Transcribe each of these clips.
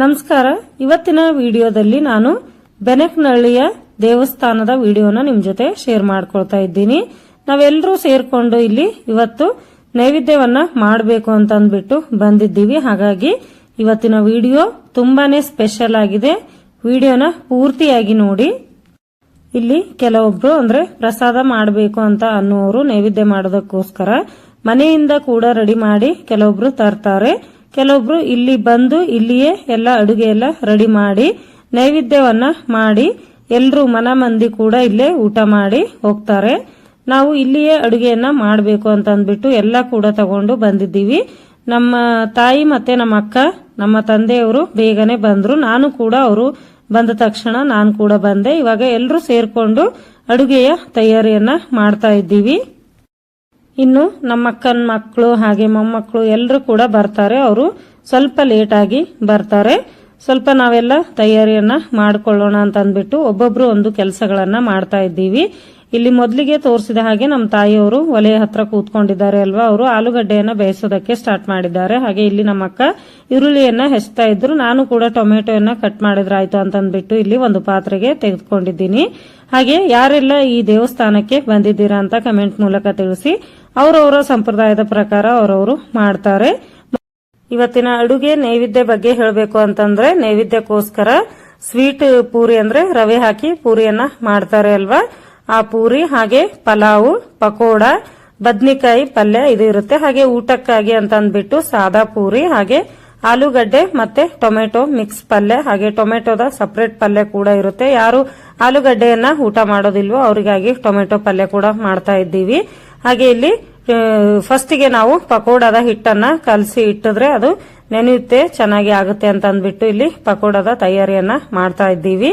ನಮಸ್ಕಾರ. ಇವತ್ತಿನ ವಿಡಿಯೋದಲ್ಲಿ ನಾನು ಬೆನಕನಹಳ್ಳಿಯ ದೇವಸ್ಥಾನದ ವಿಡಿಯೋನ ನಿಮ್ ಜೊತೆ ಶೇರ್ ಮಾಡ್ಕೊಳ್ತಾ ಇದ್ದೀನಿ. ನಾವೆಲ್ಲರೂ ಸೇರ್ಕೊಂಡು ಇಲ್ಲಿ ಇವತ್ತು ನೈವೇದ್ಯವನ್ನ ಮಾಡಬೇಕು ಅಂತ ಅಂದ್ಬಿಟ್ಟು ಬಂದಿದ್ದೀವಿ. ಹಾಗಾಗಿ ಇವತ್ತಿನ ವಿಡಿಯೋ ತುಂಬಾನೇ ಸ್ಪೆಷಲ್ ಆಗಿದೆ. ವಿಡಿಯೋನ ಪೂರ್ತಿಯಾಗಿ ನೋಡಿ. ಇಲ್ಲಿ ಕೆಲವೊಬ್ರು ಅಂದ್ರೆ ಪ್ರಸಾದ ಮಾಡಬೇಕು ಅಂತ ಅನ್ನುವರು ನೈವೇದ್ಯ ಮಾಡೋದಕ್ಕೋಸ್ಕರ ಮನೆಯಿಂದ ಕೂಡ ರೆಡಿ ಮಾಡಿ ಕೆಲವೊಬ್ರು ತರ್ತಾರೆ. ಕೆಲವೊಬ್ರು ಇಲ್ಲಿ ಬಂದು ಇಲ್ಲಿಯೇ ಎಲ್ಲ ಅಡುಗೆ ಎಲ್ಲ ರೆಡಿ ಮಾಡಿ ನೈವೇದ್ಯವನ್ನ ಮಾಡಿ ಎಲ್ರು ಮನ ಮಂದಿ ಕೂಡ ಇಲ್ಲೇ ಊಟ ಮಾಡಿ ಹೋಗ್ತಾರೆ. ನಾವು ಇಲ್ಲಿಯೇ ಅಡುಗೆಯನ್ನ ಮಾಡಬೇಕು ಅಂತ ಅಂದ್ಬಿಟ್ಟು ಎಲ್ಲ ಕೂಡ ತಗೊಂಡು ಬಂದಿದ್ದೀವಿ. ನಮ್ಮ ತಾಯಿ ಮತ್ತೆ ನಮ್ಮ ಅಕ್ಕ, ನಮ್ಮ ತಂದೆಯವರು ಬೇಗನೆ ಬಂದ್ರು. ನಾನು ಕೂಡ ಅವರು ಬಂದ ತಕ್ಷಣ ನಾನು ಕೂಡ ಬಂದೆ. ಇವಾಗ ಎಲ್ಲರೂ ಸೇರ್ಕೊಂಡು ಅಡುಗೆಯ ತಯಾರಿಯನ್ನ ಮಾಡ್ತಾ ಇದ್ದೀವಿ. ಇನ್ನು ನಮ್ಮ ಅಕ್ಕನ ಮಕ್ಕಳು ಹಾಗೆ ಮೊಮ್ಮಕ್ಕಳು ಎಲ್ಲರೂ ಕೂಡ ಬರ್ತಾರೆ. ಅವರು ಸ್ವಲ್ಪ ಲೇಟ್ ಆಗಿ ಬರ್ತಾರೆ. ಸ್ವಲ್ಪ ನಾವೆಲ್ಲ ತಯಾರಿಯನ್ನ ಮಾಡ್ಕೊಳ್ಳೋಣ ಅಂತ ಅಂದ್ಬಿಟ್ಟು ಒಬ್ಬೊಬ್ರು ಒಂದು ಕೆಲಸಗಳನ್ನ ಮಾಡ್ತಾ ಇದ್ದೀವಿ. ಇಲ್ಲಿ ಮೊದಲಿಗೆ ತೋರಿಸಿದ ಹಾಗೆ ನಮ್ಮ ತಾಯಿಯವರು ಒಲೆ ಹತ್ರ ಕೂತ್ಕೊಂಡಿದ್ದಾರೆ ಅಲ್ವಾ, ಅವರು ಆಲೂಗಡ್ಡೆಯನ್ನ ಬೇಯಿಸೋದಕ್ಕೆ ಸ್ಟಾರ್ಟ್ ಮಾಡಿದ್ದಾರೆ. ಹಾಗೆ ಇಲ್ಲಿ ನಮ್ಮ ಅಕ್ಕ ಈರುಳ್ಳಿಯನ್ನ ಹೆಚ್ಚುತ್ತಾ ಇದ್ರು. ನಾನು ಕೂಡ ಟೊಮೆಟೊಯನ್ನ ಕಟ್ ಮಾಡಿದ್ರಾಯ್ತು ಅಂತ ಅಂದ್ಬಿಟ್ಟು ಇಲ್ಲಿ ಒಂದು ಪಾತ್ರೆಗೆ ತೆಗೆದುಕೊಂಡಿದ್ದೀನಿ. ಹಾಗೆ ಯಾರೆಲ್ಲ ಈ ದೇವಸ್ಥಾನಕ್ಕೆ ಬಂದಿದ್ದೀರಾ ಅಂತ ಕಮೆಂಟ್ ಮೂಲಕ ತಿಳಿಸಿ. ಅವರವರ ಸಂಪ್ರದಾಯದ ಪ್ರಕಾರ ಅವರವರು ಮಾಡ್ತಾರೆ. ಇವತ್ತಿನ ಅಡುಗೆ ನೈವೇದ್ಯ ಬಗ್ಗೆ ಹೇಳಬೇಕು ಅಂತಂದ್ರೆ, ನೈವೇದ್ಯಕ್ಕೋಸ್ಕರ ಸ್ವೀಟ್ ಪೂರಿ ಅಂದ್ರೆ ರವೆ ಹಾಕಿ ಪೂರಿಯನ್ನ ಮಾಡ್ತಾರೆ ಅಲ್ವಾ, ಆ ಪೂರಿ ಹಾಗೆ ಪಲಾವು, ಪಕೋಡ, ಬದ್ನಿಕಾಯಿ ಪಲ್ಯ ಇದು ಇರುತ್ತೆ. ಹಾಗೆ ಊಟಕ್ಕಾಗಿ ಅಂತ ಅಂದ್ಬಿಟ್ಟು ಸಾದಾ ಪೂರಿ, ಹಾಗೆ ಆಲೂಗಡ್ಡೆ ಮತ್ತೆ ಟೊಮೆಟೊ ಮಿಕ್ಸ್ ಪಲ್ಯ, ಹಾಗೆ ಟೊಮೆಟೊದ ಸಪರೇಟ್ ಪಲ್ಯ ಕೂಡ ಇರುತ್ತೆ. ಯಾರು ಆಲೂಗಡ್ಡೆಯನ್ನ ಊಟ ಮಾಡೋದಿಲ್ವೋ ಅವರಿಗಾಗಿ ಟೊಮೆಟೊ ಪಲ್ಯ ಕೂಡ ಮಾಡ್ತಾ ಇದ್ದೀವಿ. ಹಾಗೆ ಇಲ್ಲಿ ಫಸ್ಟಿಗೆ ನಾವು ಪಕೋಡದ ಹಿಟ್ಟನ್ನ ಕಲಸಿ ಇಟ್ಟಿದ್ರೆ ಅದು ನೆನೆಯುತ್ತೆ, ಚೆನ್ನಾಗಿ ಆಗುತ್ತೆ ಅಂತ ಅಂದ್ಬಿಟ್ಟು ಇಲ್ಲಿ ಪಕೋಡದ ತಯಾರಿಯನ್ನ ಮಾಡ್ತಾ ಇದ್ದೀವಿ.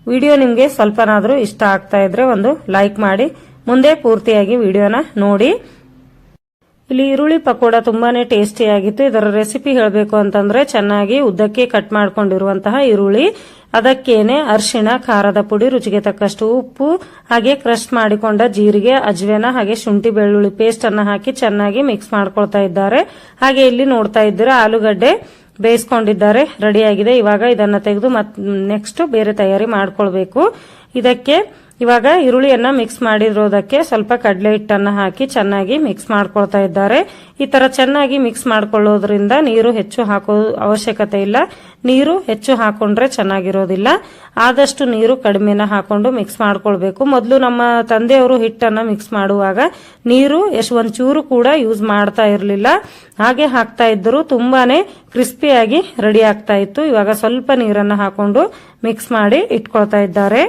ವಿಡಿಯೋ ನಿಮ್ಗೆ ಸ್ವಲ್ಪನಾದ್ರೂ ಇಷ್ಟ ಆಗ್ತಾ ಇದ್ರೆ ಒಂದು ಲೈಕ್ ಮಾಡಿ ಮುಂದೆ ಪೂರ್ತಿಯಾಗಿ ವಿಡಿಯೋನ ನೋಡಿ. ಇಲ್ಲಿ ಈರುಳ್ಳಿ ಪಕೋಡ ತುಂಬಾನೇ ಟೇಸ್ಟಿ ಆಗಿತ್ತು. ಇದರ ರೆಸಿಪಿ ಹೇಳಬೇಕು ಅಂತಂದ್ರೆ, ಚೆನ್ನಾಗಿ ಉದ್ದಕ್ಕೆ ಕಟ್ ಮಾಡ್ಕೊಂಡಿರುವಂತಹ ಈರುಳ್ಳಿ, ಅದಕ್ಕೇನೆ ಅರಿಶಿಣ, ಖಾರದ ಪುಡಿ, ರುಚಿಗೆ ತಕ್ಕಷ್ಟು ಉಪ್ಪು, ಹಾಗೆ ಕ್ರಶ್ ಮಾಡಿಕೊಂಡ ಜೀರಿಗೆ, ಅಜ್ವೇನ, ಹಾಗೆ ಶುಂಠಿ ಬೆಳ್ಳುಳ್ಳಿ ಪೇಸ್ಟ್ ಅನ್ನ ಹಾಕಿ ಚೆನ್ನಾಗಿ ಮಿಕ್ಸ್ ಮಾಡ್ಕೊಳ್ತಾ ಇದ್ದಾರೆ. ಹಾಗೆ ಇಲ್ಲಿ ನೋಡ್ತಾ ಇದ್ದೀರಾ ಆಲೂಗಡ್ಡೆ ಬೇಯಿಸ್ಕೊಂಡಿದ್ದಾರೆ, ರೆಡಿ ಆಗಿದೆ. ಇವಾಗ ಇದನ್ನ ತೆಗೆದು ನೆಕ್ಸ್ಟ್ ಬೇರೆ ತಯಾರಿ ಮಾಡ್ಕೊಳ್ಬೇಕು. ಇದಕ್ಕೆ ಇವಾಗ ಈರುಳ್ಳಿಯನ್ನ ಮಿಕ್ಸ್ ಮಾಡಿರೋದಕ್ಕೆ ಸ್ವಲ್ಪ ಕಡಲೆ ಹಿಟ್ಟನ್ನ ಹಾಕಿ ಚೆನ್ನಾಗಿ ಮಿಕ್ಸ್ ಮಾಡ್ಕೊಳ್ತಾ ಇದ್ದಾರೆ. ಈ ತರ ಚೆನ್ನಾಗಿ ಮಿಕ್ಸ್ ಮಾಡ್ಕೊಳ್ಳೋದ್ರಿಂದ ನೀರು ಹೆಚ್ಚು ಹಾಕೋ ಅವಶ್ಯಕತೆ ಇಲ್ಲ. ನೀರು ಹೆಚ್ಚು ಹಾಕೊಂಡ್ರೆ ಚೆನ್ನಾಗಿರೋದಿಲ್ಲ. ಆದಷ್ಟು ನೀರು ಕಡಿಮೆನ ಹಾಕೊಂಡು ಮಿಕ್ಸ್ ಮಾಡ್ಕೊಳ್ಬೇಕು. ಮೊದಲು ನಮ್ಮ ತಂದೆಯವರು ಹಿಟ್ಟನ್ನ ಮಿಕ್ಸ್ ಮಾಡುವಾಗ ನೀರು ಒಂಚೂರು ಕೂಡ ಯೂಸ್ ಮಾಡ್ತಾ ಇರಲಿಲ್ಲ, ಹಾಗೆ ಹಾಕ್ತಾ ಇದ್ರು. ತುಂಬಾನೇ ಕ್ರಿಸ್ಪಿಯಾಗಿ ರೆಡಿ ಆಗ್ತಾ ಇತ್ತು. ಇವಾಗ ಸ್ವಲ್ಪ ನೀರನ್ನ ಹಾಕೊಂಡು ಮಿಕ್ಸ್ ಮಾಡಿ ಇಟ್ಕೊಳ್ತಾ ಇದ್ದಾರೆ.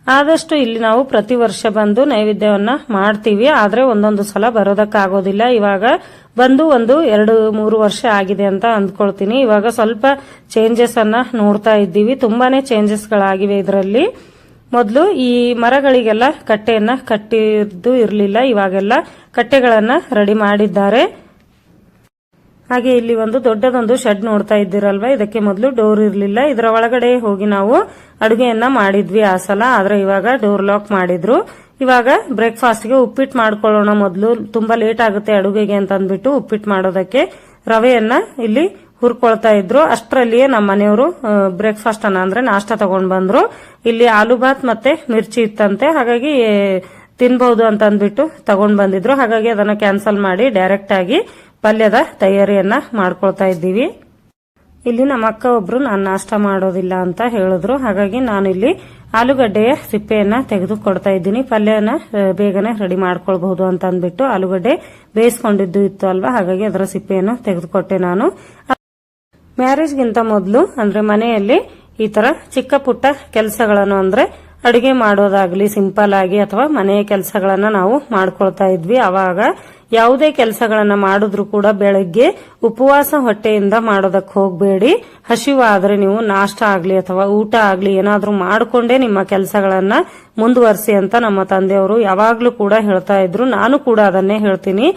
ಆದಷ್ಟು ಇಲ್ಲಿ ನಾವು ಪ್ರತಿ ವರ್ಷ ಬಂದು ನೈವೇದ್ಯವನ್ನ ಮಾಡ್ತೀವಿ, ಆದ್ರೆ ಒಂದೊಂದು ಸಲ ಬರೋದಕ್ಕಾಗೋದಿಲ್ಲ. ಇವಾಗ ಬಂದು 2-3 ವರ್ಷ ಆಗಿದೆ ಅಂತ ಅಂದ್ಕೊಳ್ತೀನಿ. ಇವಾಗ ಸ್ವಲ್ಪ ಚೇಂಜಸ್ ಅನ್ನ ನೋಡ್ತಾ ಇದ್ದೀವಿ. ತುಂಬಾನೇ ಚೇಂಜಸ್ ಗಳಾಗಿವೆ ಇದರಲ್ಲಿ. ಮೊದಲು ಈ ಮರಗಳಿಗೆಲ್ಲ ಕಟ್ಟೆಯನ್ನ ಕಟ್ಟಿದ್ದು ಇರಲಿಲ್ಲ, ಇವಾಗೆಲ್ಲ ಕಟ್ಟೆಗಳನ್ನ ರೆಡಿ ಮಾಡಿದ್ದಾರೆ. ಹಾಗೆ ಇಲ್ಲಿ ಒಂದು ದೊಡ್ಡದೊಂದು ಶೆಡ್ ನೋಡ್ತಾ ಇದ್ದೀರಲ್ವಾ, ಇದಕ್ಕೆ ಮೊದಲು ಡೋರ್ ಇರಲಿಲ್ಲ. ಇದರ ಒಳಗಡೆ ಹೋಗಿ ನಾವು ಅಡುಗೆಯನ್ನ ಮಾಡಿದ್ವಿ ಆ ಸಲ, ಆದ್ರೆ ಇವಾಗ ಡೋರ್ ಲಾಕ್ ಮಾಡಿದ್ರು. ಇವಾಗ ಬ್ರೇಕ್ಫಾಸ್ಟ್ಗೆ ಉಪ್ಪಿಟ್ಟು ಮಾಡ್ಕೊಳ್ಳೋಣ, ಮೊದಲು ತುಂಬಾ ಲೇಟ್ ಆಗುತ್ತೆ ಅಡುಗೆಗೆ ಅಂತ ಅಂದ್ಬಿಟ್ಟು ಉಪ್ಪಿಟ್ಟು ಮಾಡೋದಕ್ಕೆ ರವೆಯನ್ನ ಇಲ್ಲಿ ಹುರ್ಕೊಳ್ತಾ ಇದ್ರು. ಅಷ್ಟರಲ್ಲಿಯೇ ನಮ್ಮ ಮನೆಯವರು ಬ್ರೇಕ್ಫಾಸ್ಟ್ ಅನ್ನ ಅಂದ್ರೆ ನಾಷ್ಟ ತಗೊಂಡ್ ಬಂದ್ರು. ಇಲ್ಲಿ ಆಲೂ ಬಾತ್ ಮತ್ತೆ ಮಿರ್ಚಿ ಇತ್ತಂತೆ, ಹಾಗಾಗಿ ತಿನ್ಬಹುದು ಅಂತ ಅಂದ್ಬಿಟ್ಟು ತಗೊಂಡ್ ಬಂದಿದ್ರು. ಹಾಗಾಗಿ ಅದನ್ನ ಕ್ಯಾನ್ಸಲ್ ಮಾಡಿ ಡೈರೆಕ್ಟ್ ಆಗಿ ಪಲ್ಯದ ತಯಾರಿಯನ್ನ ಮಾಡ್ಕೊಳ್ತಾ ಇದ್ದೀವಿ. ಇಲ್ಲಿ ನಮ್ಮ ಅಕ್ಕ ಒಬ್ರು ನಾನು ನಾಷ್ಟ ಮಾಡೋದಿಲ್ಲ ಅಂತ ಹೇಳಿದ್ರು, ಹಾಗಾಗಿ ನಾನು ಇಲ್ಲಿ ಆಲೂಗಡ್ಡೆಯ ಸಿಪ್ಪೆಯನ್ನ ತೆಗೆದು ಕೊಡ್ತಾ ಇದ್ದೀನಿ. ಪಲ್ಯನ ಬೇಗನೆ ರೆಡಿ ಮಾಡ್ಕೊಳ್ಬಹುದು ಅಂತ ಅಂದ್ಬಿಟ್ಟು ಆಲೂಗಡ್ಡೆ ಬೇಯಿಸ್ಕೊಂಡಿದ್ದು ಇತ್ತು ಅಲ್ವಾ, ಹಾಗಾಗಿ ಅದರ ಸಿಪ್ಪೆಯನ್ನು ತೆಗೆದುಕೊಟ್ಟೆ ನಾನು. ಮ್ಯಾರೇಜ್ಗಿಂತ ಮೊದಲು ಅಂದ್ರೆ ಮನೆಯಲ್ಲಿ ಈ ತರ ಚಿಕ್ಕ ಪುಟ್ಟ ಕೆಲಸಗಳನ್ನು ಅಂದ್ರೆ ಅಡುಗೆ ಮಾಡೋದಾಗ್ಲಿ ಸಿಂಪಲ್ ಆಗಿ ಅಥವಾ ಮನೆಯ ಕೆಲಸಗಳನ್ನ ನಾವು ಮಾಡ್ಕೊಳ್ತಾ ಇದ್ವಿ. ಅವಾಗ ಯಾವುದೇ ಕೆಲಸಗಳನ್ನ ಮಾಡಿದ್ರು ಕೂಡ ಬೆಳಗ್ಗೆ ಉಪವಾಸ ಹೊಟ್ಟೆಯಿಂದ ಮಾಡೋದಕ್ಕೆ ಹೋಗಬೇಡಿ. ಹಸಿವಾದ್ರೆ ನೀವು ನಾಷ್ಟ ಆಗ್ಲಿ ಅಥವಾ ಊಟ ಆಗ್ಲಿ ಏನಾದ್ರೂ ಮಾಡ್ಕೊಂಡೇ ನಿಮ್ಮ ಕೆಲಸಗಳನ್ನ ಮುಂದುವರಿಸಿ ಅಂತ ನಮ್ಮ ತಂದೆಯವರು ಯಾವಾಗ್ಲೂ ಕೂಡ ಹೇಳ್ತಾ ಇದ್ರು. ನಾನು ಕೂಡ ಅದನ್ನೇ ಹೇಳ್ತೀನಿ.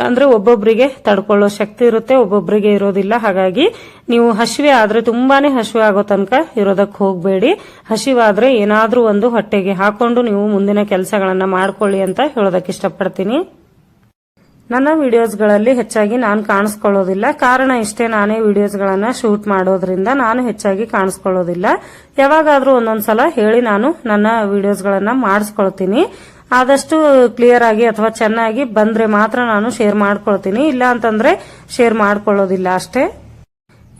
ಅಂದ್ರೆ ಒಬ್ಬೊಬ್ಬರಿಗೆ ತಡ್ಕೊಳ್ಳೋ ಶಕ್ತಿ ಇರುತ್ತೆ, ಒಬ್ಬೊಬ್ಬರಿಗೆ ಇರೋದಿಲ್ಲ. ಹಾಗಾಗಿ ನೀವು ಹಸಿವೆ ಆದ್ರೆ ತುಂಬಾನೇ ಹಸಿವೆ ಆಗೋ ತನಕ ಇರೋದಕ್ಕೆ ಹೋಗಬೇಡಿ. ಹಸಿವಾದ್ರೆ ಏನಾದ್ರೂ ಒಂದು ಹೊಟ್ಟೆಗೆ ಹಾಕೊಂಡು ನೀವು ಮುಂದಿನ ಕೆಲಸಗಳನ್ನ ಮಾಡ್ಕೊಳ್ಳಿ ಅಂತ ಹೇಳೋದಕ್ಕೆ ಇಷ್ಟಪಡ್ತೀನಿ. ನನ್ನ ವಿಡಿಯೋಸ್ಗಳಲ್ಲಿ ಹೆಚ್ಚಾಗಿ ನಾನು ಕಾಣಿಸ್ಕೊಳ್ಳೋದಿಲ್ಲ. ಕಾರಣ ಇಷ್ಟೇ, ನಾನೇ ವಿಡಿಯೋಸ್ಗಳನ್ನ ಶೂಟ್ ಮಾಡೋದ್ರಿಂದ ನಾನು ಹೆಚ್ಚಾಗಿ ಕಾಣಿಸ್ಕೊಳ್ಳೋದಿಲ್ಲ. ಯಾವಾಗಾದ್ರೂ ಒಂದೊಂದ್ಸಲ ಹೇಳಿ ನಾನು ನನ್ನ ವಿಡಿಯೋಸ್ಗಳನ್ನ ಮಾಡಿಸ್ಕೊಳ್ತೀನಿ. ಆದಷ್ಟು ಕ್ಲಿಯರ್ ಆಗಿ ಅಥವಾ ಚೆನ್ನಾಗಿ ಬಂದ್ರೆ ಮಾತ್ರ ನಾನು ಶೇರ್ ಮಾಡ್ಕೊಳ್ತೀನಿ, ಇಲ್ಲ ಅಂತಂದ್ರೆ ಶೇರ್ ಮಾಡ್ಕೊಳ್ಳೋದಿಲ್ಲ ಅಷ್ಟೇ.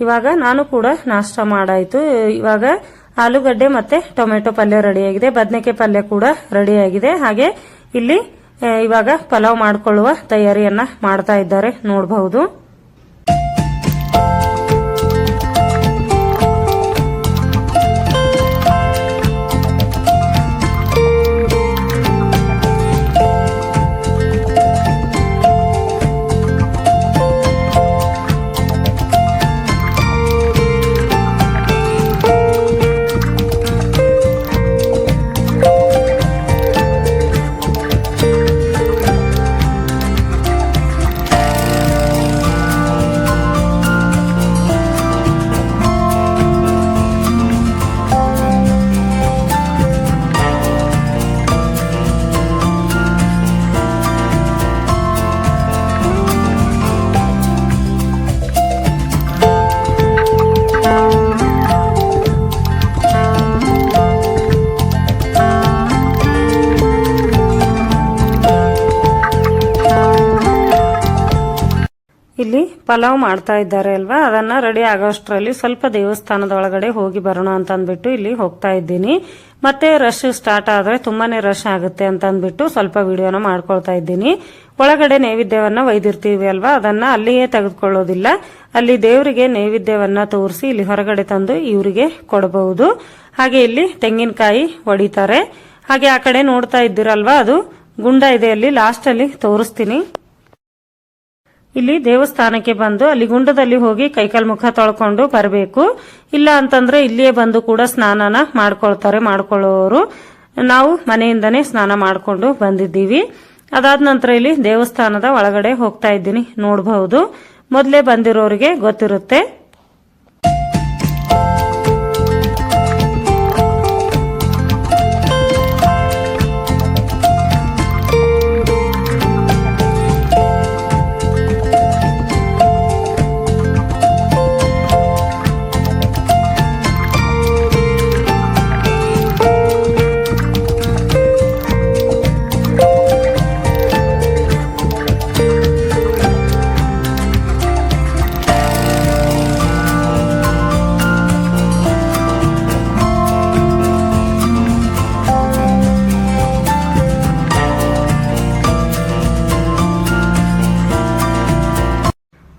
ಇವಾಗ ನಾನು ಕೂಡ ನಾಷ್ಟ ಮಾಡಾಯ್ತು. ಇವಾಗ ಆಲೂಗಡ್ಡೆ ಮತ್ತೆ ಟೊಮೆಟೊ ಪಲ್ಯ ರೆಡಿಯಾಗಿದೆ, ಬದನೆಕಾಯಿ ಪಲ್ಯ ಕೂಡ ರೆಡಿಯಾಗಿದೆ. ಹಾಗೆ ಇಲ್ಲಿ ಇವಾಗ ಪಲಾವ್ ಮಾಡಿಕೊಳ್ಳುವ ತಯಾರಿಯನ್ನ ಮಾಡ್ತಾ ಇದ್ದಾರೆ, ನೋಡಬಹುದು. ಇಲ್ಲಿ ಪಲಾವ್ ಮಾಡ್ತಾ ಇದ್ದಾರೆ ಅಲ್ವಾ, ಅದನ್ನ ರೆಡಿ ಆಗೋಷ್ಟರಲ್ಲಿ ಸ್ವಲ್ಪ ದೇವಸ್ಥಾನದ ಒಳಗಡೆ ಹೋಗಿ ಬರೋಣ ಅಂತ ಅಂದ್ಬಿಟ್ಟು ಇಲ್ಲಿ ಹೋಗ್ತಾ ಇದ್ದೀನಿ. ಮತ್ತೆ ರಶ್ ಸ್ಟಾರ್ಟ್ ಆದ್ರೆ ತುಂಬಾನೇ ರಶ್ ಆಗುತ್ತೆ ಅಂತ ಅಂದ್ಬಿಟ್ಟು ಸ್ವಲ್ಪ ವಿಡಿಯೋನ ಮಾಡ್ಕೊಳ್ತಾ ಇದ್ದೀನಿ. ಒಳಗಡೆ ನೈವೇದ್ಯವನ್ನ ಒಯ್ದಿರ್ತೀವಿ ಅಲ್ವಾ, ಅದನ್ನ ಅಲ್ಲಿಯೇ ತೆಗೆದುಕೊಳ್ಳೋದಿಲ್ಲ. ಅಲ್ಲಿ ದೇವರಿಗೆ ನೈವೇದ್ಯವನ್ನ ತೋರಿಸಿ ಇಲ್ಲಿ ಹೊರಗಡೆ ತಂದು ಇವರಿಗೆ ಕೊಡಬಹುದು. ಹಾಗೆ ಇಲ್ಲಿ ತೆಂಗಿನಕಾಯಿ ಹೊಡಿತಾರೆ. ಹಾಗೆ ಆ ಕಡೆ ನೋಡ್ತಾ ಇದ್ದೀರಲ್ವಾ, ಅದು ಗುಂಡ ಇದೆ, ಅಲ್ಲಿ ಲಾಸ್ಟ್ ಅಲ್ಲಿ ತೋರಿಸ್ತೀನಿ. ಇಲ್ಲಿ ದೇವಸ್ಥಾನಕ್ಕೆ ಬಂದು ಅಲ್ಲಿ ಗುಂಡದಲ್ಲಿ ಹೋಗಿ ಕೈಕಾಲು ಮುಖ ತೊಳ್ಕೊಂಡು ಬರಬೇಕು. ಇಲ್ಲ ಅಂತಂದ್ರೆ ಇಲ್ಲಿಯೇ ಬಂದು ಕೂಡ ಸ್ನಾನನ ಮಾಡ್ಕೊಳ್ಳೋರು. ನಾವು ಮನೆಯಿಂದನೇ ಸ್ನಾನ ಮಾಡ್ಕೊಂಡು ಬಂದಿದ್ದೀವಿ. ಅದಾದ ನಂತರ ಇಲ್ಲಿ ದೇವಸ್ಥಾನದ ಒಳಗಡೆ ಹೋಗ್ತಾ ಇದ್ದೀನಿ, ನೋಡಬಹುದು. ಮೊದಲೇ ಬಂದಿರೋರಿಗೆ ಗೊತ್ತಿರುತ್ತೆ.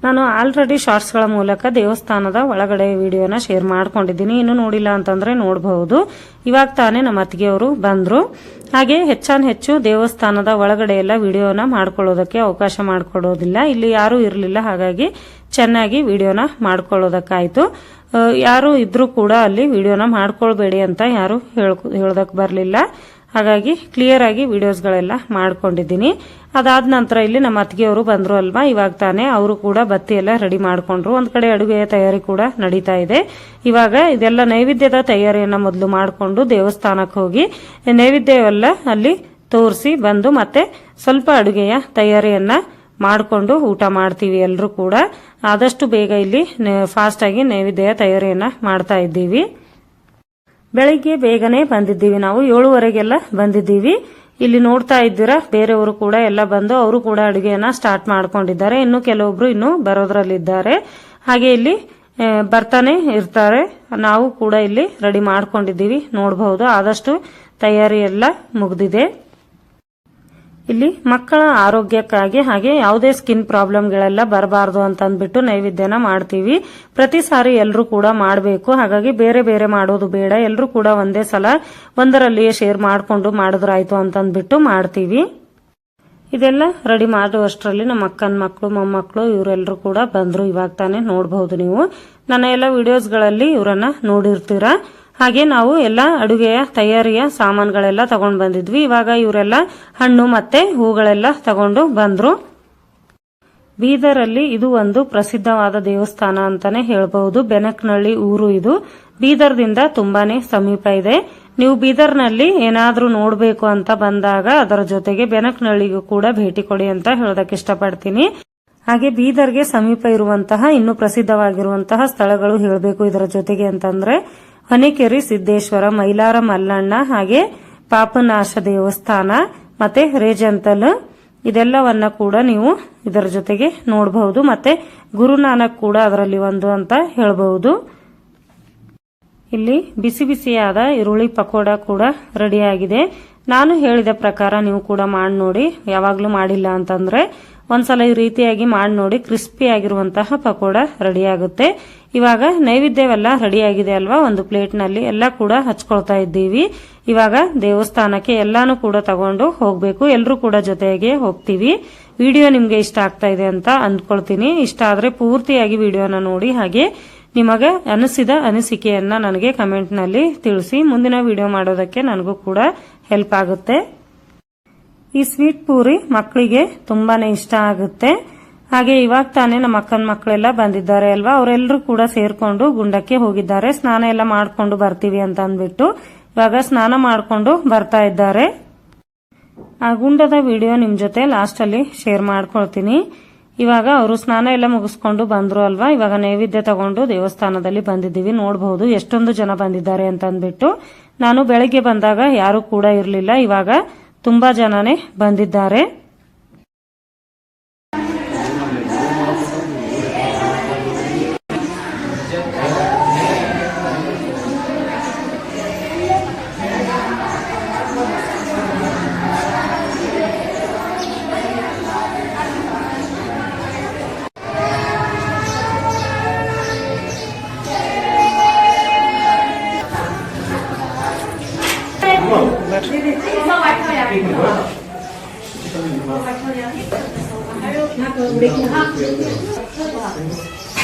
ನಾನು ಆಲ್ರೆಡಿ ಶಾರ್ಟ್ಸ್ಗಳ ಮೂಲಕ ದೇವಸ್ಥಾನದ ಒಳಗಡೆ ವಿಡಿಯೋನ ಶೇರ್ ಮಾಡ್ಕೊಂಡಿದ್ದೀನಿ. ಇನ್ನು ನೋಡಿಲ್ಲ ಅಂತಂದ್ರೆ ನೋಡಬಹುದು. ಇವಾಗ ತಾನೇ ನಮ್ಮ ಅತ್ತಿಗೆಯವರು ಬಂದ್ರು. ಹಾಗೆ ಹೆಚ್ಚು ದೇವಸ್ಥಾನದ ಒಳಗಡೆ ಎಲ್ಲ ವಿಡಿಯೋನ ಮಾಡ್ಕೊಳ್ಳೋದಕ್ಕೆ ಅವಕಾಶ ಮಾಡಿಕೊಡೋದಿಲ್ಲ. ಇಲ್ಲಿ ಯಾರು ಇರಲಿಲ್ಲ, ಹಾಗಾಗಿ ಚೆನ್ನಾಗಿ ವಿಡಿಯೋನ ಮಾಡ್ಕೊಳ್ಳೋದಕ್ಕಾಯ್ತು. ಯಾರು ಇದ್ರೂ ಕೂಡ ಅಲ್ಲಿ ವಿಡಿಯೋನ ಮಾಡ್ಕೊಳ್ಬೇಡಿ ಅಂತ ಯಾರು ಹೇಳೋದಕ್ಕೆ ಬರಲಿಲ್ಲ. ಹಾಗಾಗಿ ಕ್ಲಿಯರ್ ಆಗಿ ವಿಡಿಯೋಸ್ಗಳೆಲ್ಲ ಮಾಡ್ಕೊಂಡಿದ್ದೀನಿ. ಅದಾದ ನಂತರ ಇಲ್ಲಿ ನಮ್ಮ ಅತ್ತಿಗೆಯವರು ಬಂದ್ರು ಅಲ್ವಾ, ಇವಾಗ ತಾನೇ ಅವರು ಕೂಡ ಬತ್ತಿ ಎಲ್ಲ ರೆಡಿ ಮಾಡ್ಕೊಂಡ್ರು. ಒಂದ್ ಕಡೆ ಅಡುಗೆಯ ತಯಾರಿ ಕೂಡ ನಡೀತಾ ಇದೆ. ಇವಾಗ ಇದೆಲ್ಲ ನೈವೇದ್ಯದ ತಯಾರಿಯನ್ನ ಮೊದಲು ಮಾಡಿಕೊಂಡು ದೇವಸ್ಥಾನಕ್ಕೆ ಹೋಗಿ ನೈವೇದ್ಯವೆಲ್ಲ ಅಲ್ಲಿ ತೋರಿಸಿ ಬಂದು ಮತ್ತೆ ಸ್ವಲ್ಪ ಅಡುಗೆಯ ತಯಾರಿಯನ್ನ ಮಾಡಿಕೊಂಡು ಊಟ ಮಾಡ್ತೀವಿ. ಎಲ್ಲರೂ ಕೂಡ ಆದಷ್ಟು ಬೇಗ ಇಲ್ಲಿ ಫಾಸ್ಟ್ ಆಗಿ ನೈವೇದ್ಯ ತಯಾರಿಯನ್ನ ಮಾಡ್ತಾ ಇದ್ದೀವಿ. ಬೆಳಿಗ್ಗೆ ಬೇಗನೆ ಬಂದಿದ್ದೀವಿ, ನಾವು 7:15ಗೆಲ್ಲ ಬಂದಿದ್ದೀವಿ. ಇಲ್ಲಿ ನೋಡ್ತಾ ಇದ್ದೀರಾ, ಬೇರೆಯವರು ಕೂಡ ಎಲ್ಲ ಬಂದು ಅವರು ಕೂಡ ಅಡುಗೆಯನ್ನ ಸ್ಟಾರ್ಟ್ ಮಾಡ್ಕೊಂಡಿದ್ದಾರೆ. ಇನ್ನು ಕೆಲವೊಬ್ರು ಇನ್ನು ಬರೋದ್ರಲ್ಲಿದ್ದಾರೆ. ಹಾಗೆ ಇಲ್ಲಿ ಬರ್ತಾನೆ ಇರ್ತಾರೆ. ನಾವು ಕೂಡ ಇಲ್ಲಿ ರೆಡಿ ಮಾಡ್ಕೊಂಡಿದ್ದೀವಿ, ನೋಡಬಹುದು. ಆದಷ್ಟು ತಯಾರಿ ಎಲ್ಲ ಮುಗ್ದಿದೆ. ಇಲ್ಲಿ ಮಕ್ಕಳ ಆರೋಗ್ಯಕ್ಕಾಗಿ ಹಾಗೆ ಯಾವುದೇ ಸ್ಕಿನ್ ಪ್ರಾಬ್ಲಮ್ಗಳೆಲ್ಲ ಬರಬಾರದು ಅಂತ ಅಂದ್ಬಿಟ್ಟು ನೈವೇದ್ಯನ ಮಾಡ್ತೀವಿ. ಪ್ರತಿ ಸಾರಿ ಎಲ್ಲರೂ ಕೂಡ ಮಾಡಬೇಕು. ಹಾಗಾಗಿ ಬೇರೆ ಬೇರೆ ಮಾಡೋದು ಬೇಡ, ಎಲ್ಲರೂ ಕೂಡ ಒಂದೇ ಸಲ ಒಂದರಲ್ಲಿಯೇ ಶೇರ್ ಮಾಡ್ಕೊಂಡು ಮಾಡಿದ್ರಾಯ್ತು ಅಂತ ಅಂದ್ಬಿಟ್ಟು ಮಾಡ್ತೀವಿ. ಇದೆಲ್ಲ ರೆಡಿ ಮಾಡುವಷ್ಟರಲ್ಲಿ ನಮ್ಮ ಅಕ್ಕನ ಮಕ್ಕಳು, ಮೊಮ್ಮಕ್ಕಳು ಇವರೆಲ್ಲರೂ ಕೂಡ ಬಂದ್ರು. ಇವಾಗ ತಾನೇ ನೋಡಬಹುದು ನೀವು. ನನ್ನ ಎಲ್ಲ ವಿಡಿಯೋಸ್ಗಳಲ್ಲಿ ಇವರನ್ನ ನೋಡಿರ್ತೀರಾ. ಹಾಗೆ ನಾವು ಎಲ್ಲ ಅಡುಗೆಯ ತಯಾರಿಯ ಸಾಮಾನುಗಳೆಲ್ಲ ತಗೊಂಡು ಬಂದಿದ್ವಿ. ಇವಾಗ ಇವರೆಲ್ಲ ಹಣ್ಣು ಮತ್ತೆ ಹೂಗಳೆಲ್ಲ ತಗೊಂಡು ಬಂದ್ರು. ಬೀದರಲ್ಲಿ ಇದು ಒಂದು ಪ್ರಸಿದ್ಧವಾದ ದೇವಸ್ಥಾನ ಅಂತಾನೆ ಹೇಳಬಹುದು. ಬೆನಕನಹಳ್ಳಿ ಊರು ಇದು. ಬೀದರ್ದಿಂದ ತುಂಬಾನೇ ಸಮೀಪ ಇದೆ. ನೀವು ಬೀದರ್ನಲ್ಲಿ ಏನಾದ್ರೂ ನೋಡಬೇಕು ಅಂತ ಬಂದಾಗ ಅದರ ಜೊತೆಗೆ ಬೆನಕನಹಳ್ಳಿಗೂ ಕೂಡ ಭೇಟಿ ಕೊಡಿ ಅಂತ ಹೇಳೋದಕ್ಕೆ ಇಷ್ಟಪಡ್ತೀನಿ. ಹಾಗೆ ಬೀದರ್ಗೆ ಸಮೀಪ ಇರುವಂತಹ ಇನ್ನು ಪ್ರಸಿದ್ಧವಾಗಿರುವಂತಹ ಸ್ಥಳಗಳು ಹೇಳಬೇಕು ಇದರ ಜೊತೆಗೆ ಅಂತಂದ್ರೆ ಹೊನೆಕೆರೆ ಸಿದ್ದೇಶ್ವರ, ಮೈಲಾರ ಮಲ್ಲಣ್ಣ, ಹಾಗೆ ಪಾಪನಾಶ ದೇವಸ್ಥಾನ, ಮತ್ತೆ ರೇಜಂತಲ್, ಇದೆಲ್ಲವನ್ನ ಕೂಡ ನೀವು ಇದರ ಜೊತೆಗೆ ನೋಡಬಹುದು. ಮತ್ತೆ ಗುರುನಾನಕ್ ಕೂಡ ಅದರಲ್ಲಿ ಒಂದು ಅಂತ ಹೇಳಬಹುದು. ಇಲ್ಲಿ ಬಿಸಿ ಬಿಸಿಯಾದ ಈರುಳ್ಳಿ ಪಕೋಡ ಕೂಡ ರೆಡಿ ಆಗಿದೆ. ನಾನು ಹೇಳಿದ ಪ್ರಕಾರ ನೀವು ಕೂಡ ಮಾಡಿ ನೋಡಿ. ಯಾವಾಗ್ಲೂ ಮಾಡಿಲ್ಲ ಅಂತಂದ್ರೆ ಒಂದ್ಸಲ ಈ ರೀತಿಯಾಗಿ ಮಾಡಿ ನೋಡಿ. ಕ್ರಿಸ್ಪಿ ಆಗಿರುವಂತಹ ಪಕೋಡ ರೆಡಿ ಆಗುತ್ತೆ. ಇವಾಗ ನೈವೇದ್ಯವೆಲ್ಲ ರೆಡಿ ಆಗಿದೆ ಅಲ್ವಾ, ಒಂದು ಪ್ಲೇಟ್ ನಲ್ಲಿ ಎಲ್ಲ ಕೂಡ ಹಚ್ಕೊಳ್ತಾ ಇದ್ದೀವಿ. ಇವಾಗ ದೇವಸ್ಥಾನಕ್ಕೆ ಎಲ್ಲಾನು ಕೂಡ ತಗೊಂಡು ಹೋಗ್ಬೇಕು. ಎಲ್ಲರೂ ಕೂಡ ಜೊತೆಗೆ ಹೋಗ್ತೀವಿ. ವಿಡಿಯೋ ನಿಮ್ಗೆ ಇಷ್ಟ ಆಗ್ತಾ ಇದೆ ಅಂತ ಅಂದ್ಕೊಳ್ತೀನಿ. ಇಷ್ಟ ಆದ್ರೆ ಪೂರ್ತಿಯಾಗಿ ವಿಡಿಯೋನ ನೋಡಿ, ಹಾಗೆ ನಿಮಗೆ ಅನಿಸಿದ ಅನಿಸಿಕೆಯನ್ನ ನನಗೆ ಕಮೆಂಟ್ ನಲ್ಲಿ ತಿಳಿಸಿ. ಮುಂದಿನ ವಿಡಿಯೋ ಮಾಡೋದಕ್ಕೆ ನನಗೂ ಕೂಡ ಹೆಲ್ಪ್ ಆಗುತ್ತೆ. ಈ ಸ್ವೀಟ್ ಪೂರಿ ಮಕ್ಕಳಿಗೆ ತುಂಬಾನೇ ಇಷ್ಟ ಆಗುತ್ತೆ. ಹಾಗೆ ಇವಾಗ ತಾನೇ ನಮ್ಮ ಅಕ್ಕನ ಮಕ್ಕಳೆಲ್ಲ ಬಂದಿದ್ದಾರೆ ಅಲ್ವಾ, ಅವರೆಲ್ಲರೂ ಕೂಡ ಸೇರ್ಕೊಂಡು ಗುಂಡಕ್ಕೆ ಹೋಗಿದ್ದಾರೆ. ಸ್ನಾನ ಎಲ್ಲ ಮಾಡ್ಕೊಂಡು ಬರ್ತೀವಿ ಅಂತ ಅಂದ್ಬಿಟ್ಟು ಇವಾಗ ಸ್ನಾನ ಮಾಡ್ಕೊಂಡು ಬರ್ತಾ ಇದ್ದಾರೆ. ಆ ಗುಂಡದ ವಿಡಿಯೋ ನಿಮ್ ಜೊತೆ ಲಾಸ್ಟ್ ಅಲ್ಲಿ ಶೇರ್ ಮಾಡ್ಕೊಳ್ತೀನಿ. ಇವಾಗ ಅವರು ಸ್ನಾನ ಎಲ್ಲ ಮುಗಿಸ್ಕೊಂಡು ಬಂದ್ರು ಅಲ್ವಾ, ಇವಾಗ ನೈವೇದ್ಯ ತಗೊಂಡು ದೇವಸ್ಥಾನದಲ್ಲಿ ಬಂದಿದ್ದೀವಿ. ನೋಡಬಹುದು ಎಷ್ಟೊಂದು ಜನ ಬಂದಿದ್ದಾರೆ ಅಂತ ಅಂದ್ಬಿಟ್ಟು. ನಾನು ಬೆಳಗ್ಗೆ ಬಂದಾಗ ಯಾರು ಕೂಡ ಇರಲಿಲ್ಲ, ಇವಾಗ ತುಂಬಾ ಜನನೇ ಬಂದಿದ್ದಾರೆ.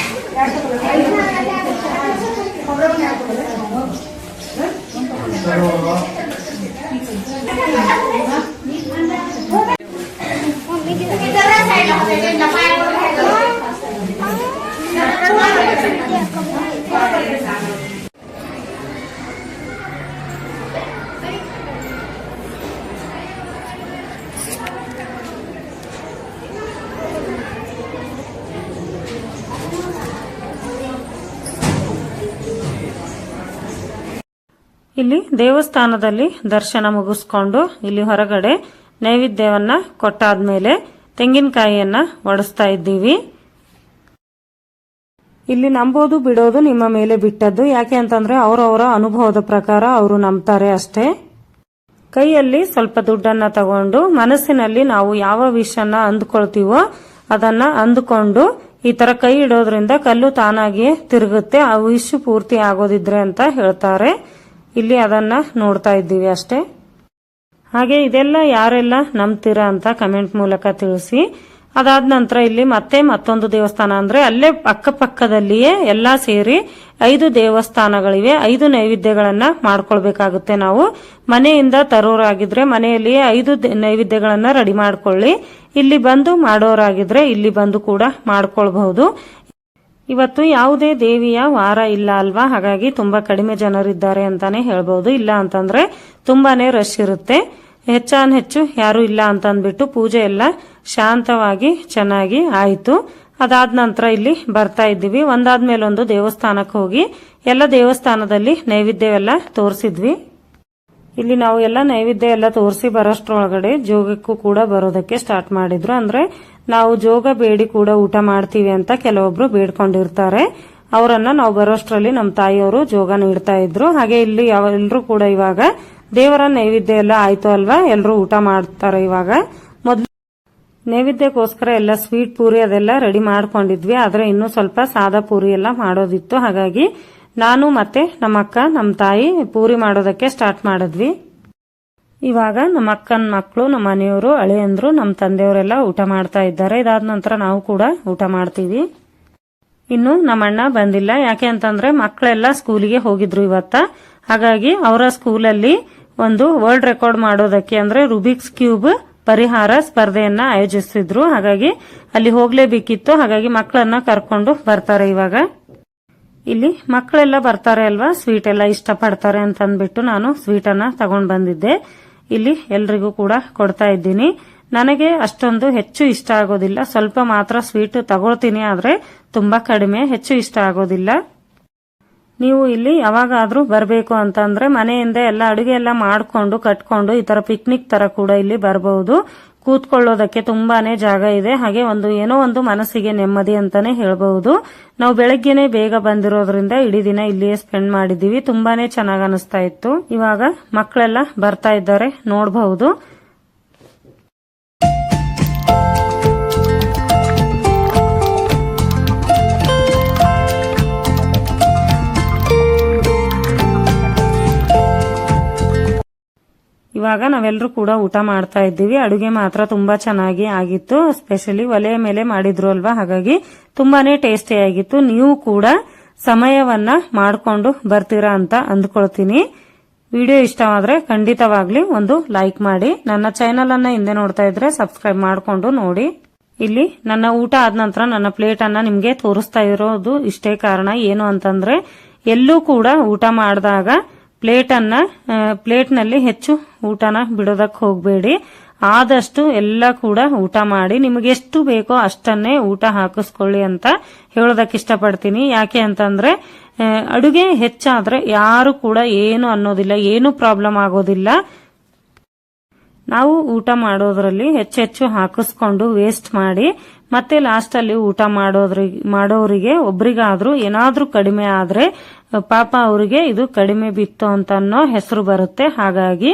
ಇಲ್ಲಿ ದೇವಸ್ಥಾನದಲ್ಲಿ ದರ್ಶನ ಮುಗಿಸ್ಕೊಂಡು ಇಲ್ಲಿ ಹೊರಗಡೆ ನೈವೇದ್ಯವನ್ನ ಕೊಟ್ಟಾದ್ಮೇಲೆ ತೆಂಗಿನಕಾಯಿಯನ್ನ ಒಡಿಸ್ತಾ ಇದ್ದೀವಿ. ಇಲ್ಲಿ ನಂಬೋದು ಬಿಡೋದು ನಿಮ್ಮ ಮೇಲೆ ಬಿಟ್ಟದ್ದು. ಯಾಕೆ ಅಂತಂದ್ರೆ ಅವರವರ ಅನುಭವದ ಪ್ರಕಾರ ಅವರು ನಂಬ್ತಾರೆ ಅಷ್ಟೇ. ಕೈಯಲ್ಲಿ ಸ್ವಲ್ಪ ದುಡ್ಡನ್ನ ತಗೊಂಡು ಮನಸ್ಸಿನಲ್ಲಿ ನಾವು ಯಾವ ವಿಷಯನ್ನ ಅಂದ್ಕೊಳ್ತೀವೋ ಅದನ್ನ ಅಂದುಕೊಂಡು ಈ ತರ ಕೈ ಇಡೋದ್ರಿಂದ ಕಲ್ಲು ತಾನಾಗಿಯೇ ತಿರುಗುತ್ತೆ, ಆ ವಿಷ್ ಪೂರ್ತಿ ಆಗೋದಿದ್ರೆ ಅಂತ ಹೇಳ್ತಾರೆ. ಇಲ್ಲಿ ಅದನ್ನ ನೋಡ್ತಾ ಇದ್ದೀವಿ ಅಷ್ಟೇ. ಹಾಗೆ ಇದೆಲ್ಲ ಯಾರೆಲ್ಲ ನಂಬ್ತೀರಾ ಅಂತ ಕಮೆಂಟ್ ಮೂಲಕ ತಿಳಿಸಿ. ಅದಾದ ನಂತರ ಇಲ್ಲಿ ಮತ್ತೆ ಮತ್ತೊಂದು ದೇವಸ್ಥಾನ, ಅಂದ್ರೆ ಅಲ್ಲೇ ಅಕ್ಕಪಕ್ಕದಲ್ಲಿಯೇ ಎಲ್ಲಾ ಸೇರಿ 5 ದೇವಸ್ಥಾನಗಳಿವೆ. 5 ನೈವೇದ್ಯಗಳನ್ನ ಮಾಡ್ಕೊಳ್ಬೇಕಾಗುತ್ತೆ. ನಾವು ಮನೆಯಿಂದ ತರೋರಾಗಿದ್ರೆ ಮನೆಯಲ್ಲಿಯೇ 5 ನೈವೇದ್ಯಗಳನ್ನ ರೆಡಿ ಮಾಡ್ಕೊಳ್ಳಿ. ಇಲ್ಲಿ ಬಂದು ಮಾಡೋರಾಗಿದ್ರೆ ಇಲ್ಲಿ ಬಂದು ಕೂಡ ಮಾಡ್ಕೊಳ್ಬಹುದು. ಇವತ್ತು ಯಾವುದೇ ದೇವಿಯ ವಾರ ಇಲ್ಲ ಅಲ್ವಾ, ಹಾಗಾಗಿ ತುಂಬಾ ಕಡಿಮೆ ಜನರಿದ್ದಾರೆ ಅಂತಾನೆ ಹೇಳ್ಬಹುದು. ಇಲ್ಲ ಅಂತಂದ್ರೆ ತುಂಬಾನೇ ರಶ್ ಇರುತ್ತೆ. ಹೆಚ್ಚು ಯಾರು ಇಲ್ಲ ಅಂತ ಅಂದ್ಬಿಟ್ಟು ಪೂಜೆ ಎಲ್ಲ ಶಾಂತವಾಗಿ ಚೆನ್ನಾಗಿ ಆಯ್ತು. ಅದಾದ ನಂತರ ಇಲ್ಲಿ ಬರ್ತಾ ಇದ್ದೀವಿ. ಒಂದಾದ್ಮೇಲೆ ಒಂದು ದೇವಸ್ಥಾನಕ್ಕೆ ಹೋಗಿ ಎಲ್ಲ ದೇವಸ್ಥಾನದಲ್ಲಿ ನೈವೇದ್ಯವೆಲ್ಲ ತೋರಿಸಿದ್ವಿ. ಇಲ್ಲಿ ನಾವು ಎಲ್ಲ ನೈವೇದ್ಯ ಎಲ್ಲ ತೋರಿಸಿ ಬರೋಷ್ಟ್ರೊಳಗಡೆ ಜೋಗಕ್ಕೂ ಕೂಡ ಬರೋದಕ್ಕೆ ಸ್ಟಾರ್ಟ್ ಮಾಡಿದ್ರು. ಅಂದ್ರೆ ನಾವು ಜೋಗ ಬೇಡಿ ಕೂಡ ಊಟ ಮಾಡ್ತೀವಿ ಅಂತ ಕೆಲವೊಬ್ರು ಬೇಡ್ಕೊಂಡಿರ್ತಾರೆ. ಅವರನ್ನ ನಾವು ಬರೋಷ್ಟ್ರಲ್ಲಿ ನಮ್ಮ ತಾಯಿಯವರು ಜೋಗ ನೀಡ್ತಾ ಇದ್ರು. ಹಾಗೆ ಇಲ್ಲಿ ಎಲ್ರು ಕೂಡ ಇವಾಗ ದೇವರ ನೈವೇದ್ಯ ಎಲ್ಲ ಆಯ್ತು ಅಲ್ವಾ, ಎಲ್ರು ಊಟ ಮಾಡ್ತಾರೆ. ಇವಾಗ ಮೊದ್ಲು ನೈವೇದ್ಯಕ್ಕೋಸ್ಕರ ಎಲ್ಲ ಸ್ವೀಟ್ ಪೂರಿ ಅದೆಲ್ಲ ರೆಡಿ ಮಾಡ್ಕೊಂಡಿದ್ವಿ. ಆದ್ರೆ ಇನ್ನೂ ಸ್ವಲ್ಪ ಸಾದಾ ಪೂರಿ ಎಲ್ಲ ಮಾಡೋದಿತ್ತು. ಹಾಗಾಗಿ ನಾನು ಮತ್ತೆ ನಮ್ಮ ಅಕ್ಕ ನಮ್ಮ ತಾಯಿ ಪೂರಿ ಮಾಡೋದಕ್ಕೆ ಸ್ಟಾರ್ಟ್ ಮಾಡಿದ್ವಿ. ಇವಾಗ ನಮ್ಮ ಅಕ್ಕನ ಮಕ್ಕಳು, ನಮ್ಮ ಮನೆಯವರು, ಅಳಿಯಂದ್ರು, ನಮ್ಮ ತಂದೆಯವರೆಲ್ಲ ಊಟ ಮಾಡ್ತಾ ಇದ್ದಾರೆ. ಇದಾದ ನಂತರ ನಾವು ಕೂಡ ಊಟ ಮಾಡ್ತೀವಿ. ಇನ್ನು ನಮ್ಮ ಅಣ್ಣ ಬಂದಿಲ್ಲ. ಯಾಕೆ ಅಂತಂದ್ರೆ ಮಕ್ಕಳೆಲ್ಲ ಸ್ಕೂಲಿಗೆ ಹೋಗಿದ್ರು ಇವತ್ತ. ಹಾಗಾಗಿ ಅವರ ಸ್ಕೂಲಲ್ಲಿ ಒಂದು ವರ್ಲ್ಡ್ ರೆಕಾರ್ಡ್ ಮಾಡೋದಕ್ಕೆ, ಅಂದ್ರೆ ರುಬಿಕ್ಸ್ ಕ್ಯೂಬ್ ಪರಿಹಾರ ಸ್ಪರ್ಧೆಯನ್ನ ಆಯೋಜಿಸಿದ್ರು. ಹಾಗಾಗಿ ಅಲ್ಲಿ ಹೋಗ್ಲೇಬೇಕಿತ್ತು. ಹಾಗಾಗಿ ಮಕ್ಕಳನ್ನ ಕರ್ಕೊಂಡು ಬರ್ತಾರೆ. ಇವಾಗ ಇಲ್ಲಿ ಮಕ್ಕಳೆಲ್ಲ ಬರ್ತಾರೆ ಅಲ್ವಾ, ಸ್ವೀಟ್ ಎಲ್ಲ ಇಷ್ಟ ಪಡ್ತಾರೆ ಅಂತ ಅಂದ್ಬಿಟ್ಟು ನಾನು ಸ್ವೀಟ್ ಅನ್ನ ತಗೊಂಡ್ ಬಂದಿದ್ದೆ. ಇಲ್ಲಿ ಎಲ್ರಿಗೂ ಕೂಡ ಕೊಡ್ತಾ ಇದ್ದೀನಿ. ನನಗೆ ಅಷ್ಟೊಂದು ಹೆಚ್ಚು ಇಷ್ಟ ಆಗೋದಿಲ್ಲ, ಸ್ವಲ್ಪ ಮಾತ್ರ ಸ್ವೀಟ್ ತಗೊಳ್ತೀನಿ, ಆದ್ರೆ ತುಂಬಾ ಕಡಿಮೆ, ಹೆಚ್ಚು ಇಷ್ಟ ಆಗೋದಿಲ್ಲ. ನೀವು ಇಲ್ಲಿ ಯಾವಾಗಾದ್ರೂ ಬರಬೇಕು ಅಂತಂದ್ರೆ ಮನೆಯಿಂದ ಎಲ್ಲ ಅಡುಗೆ ಎಲ್ಲ ಮಾಡ್ಕೊಂಡು ಕಟ್ಕೊಂಡು ಈ ತರ ಪಿಕ್ನಿಕ್ ತರ ಕೂಡ ಇಲ್ಲಿ ಬರಬಹುದು. ಕೂತ್ಕೊಳ್ಳೋದಕ್ಕೆ ತುಂಬಾನೇ ಜಾಗ ಇದೆ, ಹಾಗೆ ಏನೋ ಒಂದು ಮನಸ್ಸಿಗೆ ನೆಮ್ಮದಿ ಅಂತಾನೆ ಹೇಳಬಹುದು. ನಾವು ಬೆಳಗ್ಗೆನೆ ಬೇಗ ಬಂದಿರೋದ್ರಿಂದ ಇಡೀ ದಿನ ಇಲ್ಲಿಯೇ ಸ್ಪೆಂಡ್ ಮಾಡಿದೀವಿ. ತುಂಬಾನೇ ಚೆನ್ನಾಗಿ ಅನಿಸ್ತಾ ಇತ್ತು. ಇವಾಗ ಮಕ್ಕಳೆಲ್ಲ ಬರ್ತಾ ಇದ್ದಾರೆ, ನೋಡಬಹುದು. ಇವಾಗ ನಾವೆಲ್ಲರೂ ಕೂಡ ಊಟ ಮಾಡ್ತಾ ಇದ್ದೀವಿ. ಅಡುಗೆ ಮಾತ್ರ ತುಂಬಾ ಚೆನ್ನಾಗಿ ಆಗಿತ್ತು, ಸ್ಪೆಷಲಿ ಒಲೆಯ ಮೇಲೆ ಮಾಡಿದ್ರು ಅಲ್ವಾ, ಹಾಗಾಗಿ ತುಂಬಾನೇ ಟೇಸ್ಟಿ ಆಗಿತ್ತು. ನೀವು ಕೂಡ ಸಮಯವನ್ನ ಮಾಡ್ಕೊಂಡು ಬರ್ತೀರಾ ಅಂತ ಅಂದ್ಕೊಳ್ತೀನಿ. ವಿಡಿಯೋ ಇಷ್ಟವಾದ್ರೆ ಖಂಡಿತವಾಗ್ಲಿ ಒಂದು ಲೈಕ್ ಮಾಡಿ. ನನ್ನ ಚಾನೆಲ್ ಅನ್ನ ಹಿಂದೆ ನೋಡ್ತಾ ಇದ್ರೆ ಸಬ್ಸ್ಕ್ರೈಬ್ ಮಾಡ್ಕೊಂಡು ನೋಡಿ. ಇಲ್ಲಿ ನನ್ನ ಊಟ ಆದ ನಂತರ ನನ್ನ ಪ್ಲೇಟ್ ಅನ್ನ ನಿಮ್ಗೆ ತೋರಿಸ್ತಾ ಇರೋದು ಇಷ್ಟೇ ಕಾರಣ. ಏನು ಅಂತಂದ್ರೆ ಎಲ್ಲೂ ಕೂಡ ಊಟ ಮಾಡಿದಾಗ ಪ್ಲೇಟ್ ನಲ್ಲಿ ಹೆಚ್ಚು ಊಟನ ಬಿಡೋದಕ್ಕೆ ಹೋಗಬೇಡಿ. ಆದಷ್ಟು ಎಲ್ಲ ಕೂಡ ಊಟ ಮಾಡಿ, ನಿಮಗೆ ಎಷ್ಟು ಬೇಕೋ ಅಷ್ಟನ್ನೇ ಊಟ ಹಾಕಿಸ್ಕೊಳ್ಳಿ ಅಂತ ಹೇಳೋದಕ್ಕೆ ಇಷ್ಟಪಡ್ತೀನಿ. ಯಾಕೆ ಅಂತಂದ್ರೆ ಅಡುಗೆ ಹೆಚ್ಚಾದ್ರೆ ಯಾರು ಕೂಡ ಏನು ಅನ್ನೋದಿಲ್ಲ, ಏನು ಪ್ರಾಬ್ಲಮ್ ಆಗೋದಿಲ್ಲ. ನಾವು ಊಟ ಮಾಡೋದ್ರಲ್ಲಿ ಹೆಚ್ಚೆಚ್ಚು ಹಾಕಿಸ್ಕೊಂಡು ವೇಸ್ಟ್ ಮಾಡಿ ಮತ್ತೆ ಲಾಸ್ಟ್ ಅಲ್ಲಿ ಊಟ ಮಾಡೋರಿಗೆ ಒಬ್ರಿಗಾದ್ರೂ ಏನಾದ್ರೂ ಕಡಿಮೆ ಆದ್ರೆ ಪಾಪ ಅವರಿಗೆ ಇದು ಕಡಿಮೆ ಬಿತ್ತು ಅಂತ ಅನ್ನೋ ಹೆಸರು ಬರುತ್ತೆ. ಹಾಗಾಗಿ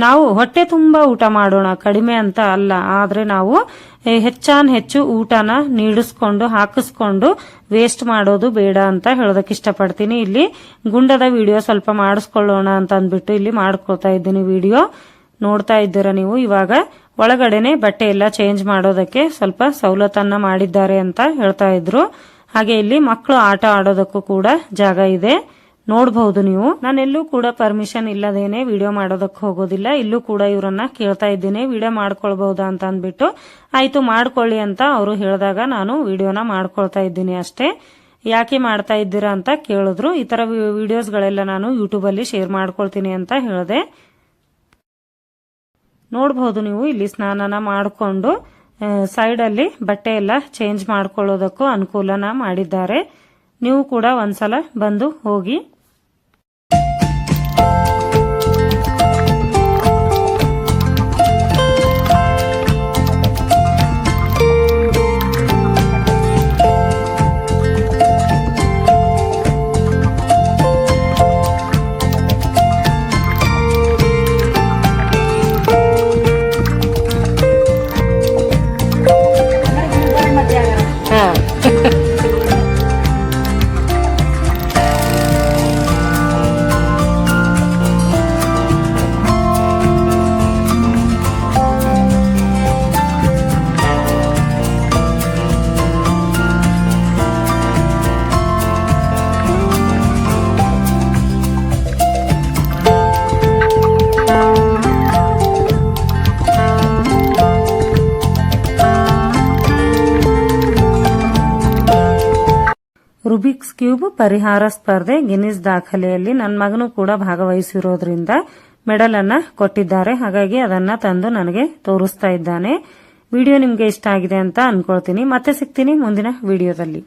ನಾವು ಹೊಟ್ಟೆ ತುಂಬಾ ಊಟ ಮಾಡೋಣ, ಕಡಿಮೆ ಅಂತ ಅಲ್ಲ, ಆದ್ರೆ ನಾವು ಹೆಚ್ಚು ಊಟನ ನೀಡಿಸ್ಕೊಂಡು ಹಾಕಿಸ್ಕೊಂಡು ವೇಸ್ಟ್ ಮಾಡೋದು ಬೇಡ ಅಂತ ಹೇಳೋದಕ್ಕೆ ಇಷ್ಟಪಡ್ತೀನಿ. ಇಲ್ಲಿ ಗುಂಡದ ವಿಡಿಯೋ ಸ್ವಲ್ಪ ಮಾಡಿಸ್ಕೊಳ್ಳೋಣ ಅಂತ ಅಂದ್ಬಿಟ್ಟು ಇಲ್ಲಿ ಮಾಡ್ಕೊಳ್ತಾ ಇದ್ದೀನಿ ವಿಡಿಯೋ. ನೋಡ್ತಾ ಇದ್ದೀರಾ ನೀವು. ಇವಾಗ ಒಳಗಡೆನೆ ಬಟ್ಟೆ ಎಲ್ಲ ಚೇಂಜ್ ಮಾಡೋದಕ್ಕೆ ಸ್ವಲ್ಪ ಸವಲತ್ತನ್ನ ಮಾಡಿದ್ದಾರೆ ಅಂತ ಹೇಳ್ತಾ ಇದ್ರು. ಹಾಗೆ ಇಲ್ಲಿ ಮಕ್ಕಳು ಆಟ ಆಡೋದಕ್ಕೂ ಕೂಡ ಜಾಗ ಇದೆ, ನೋಡಬಹುದು ನೀವು. ನಾನೆಲ್ಲೂ ಕೂಡ ಪರ್ಮಿಷನ್ ಇಲ್ಲದೇನೆ ವಿಡಿಯೋ ಮಾಡೋದಕ್ಕೆ ಹೋಗೋದಿಲ್ಲ. ಇಲ್ಲೂ ಕೂಡ ಇವರನ್ನ ಕೇಳ್ತಾ ಇದ್ದೀನಿ ವಿಡಿಯೋ ಮಾಡ್ಕೊಳ್ಬಹುದಾ ಅಂತ ಅಂದ್ಬಿಟ್ಟು. ಆಯ್ತು ಮಾಡ್ಕೊಳ್ಳಿ ಅಂತ ಅವರು ಹೇಳಿದಾಗ ನಾನು ವಿಡಿಯೋನ ಮಾಡ್ಕೊಳ್ತಾ ಇದ್ದೀನಿ ಅಷ್ಟೇ. ಯಾಕೆ ಮಾಡ್ತಾ ಇದ್ದೀರಾ ಅಂತ ಕೇಳಿದ್ರು. ಈ ತರ ವಿಡಿಯೋಸ್ಗಳೆಲ್ಲ ನಾನು ಯೂಟ್ಯೂಬ್ ಅಲ್ಲಿ ಶೇರ್ ಮಾಡ್ಕೊಳ್ತೀನಿ ಅಂತ ಹೇಳಿದೆ. ನೋಡಬಹುದು ನೀವು. ಇಲ್ಲಿ ಸ್ನಾನನ ಮಾಡಿಕೊಂಡು ಸೈಡ್ ಅಲ್ಲಿ ಬಟ್ಟೆ ಎಲ್ಲ ಚೇಂಜ್ ಮಾಡ್ಕೊಳ್ಳೋದಕ್ಕೂ ಅನುಕೂಲನ ಮಾಡಿದ್ದಾರೆ. ನೀವು ಕೂಡ ಒಂದ್ಸಲ ಬಂದು ಹೋಗಿ. ರುಬಿಕ್ಸ್ ಕ್ಯೂಬ್ ಪರಿಹಾರ ಸ್ಪರ್ಧೆ ಗಿನ್ನಿಸ್ ದಾಖಲೆಯಲ್ಲಿ ನನ್ನ ಮಗನು ಕೂಡ ಭಾಗವಹಿಸಿರೋದ್ರಿಂದ ಮೆಡಲ್ ಅನ್ನ ಕೊಟ್ಟಿದ್ದಾರೆ. ಹಾಗಾಗಿ ಅದನ್ನ ತಂದು ನನಗೆ ತೋರಿಸ್ತಾ ಇದ್ದಾನೆ. ವಿಡಿಯೋ ನಿಮ್ಗೆ ಇಷ್ಟ ಆಗಿದೆ ಅಂತ ಅನ್ಕೊಳ್ತೀನಿ. ಮತ್ತೆ ಸಿಗ್ತೀನಿ ಮುಂದಿನ ವಿಡಿಯೋದಲ್ಲಿ.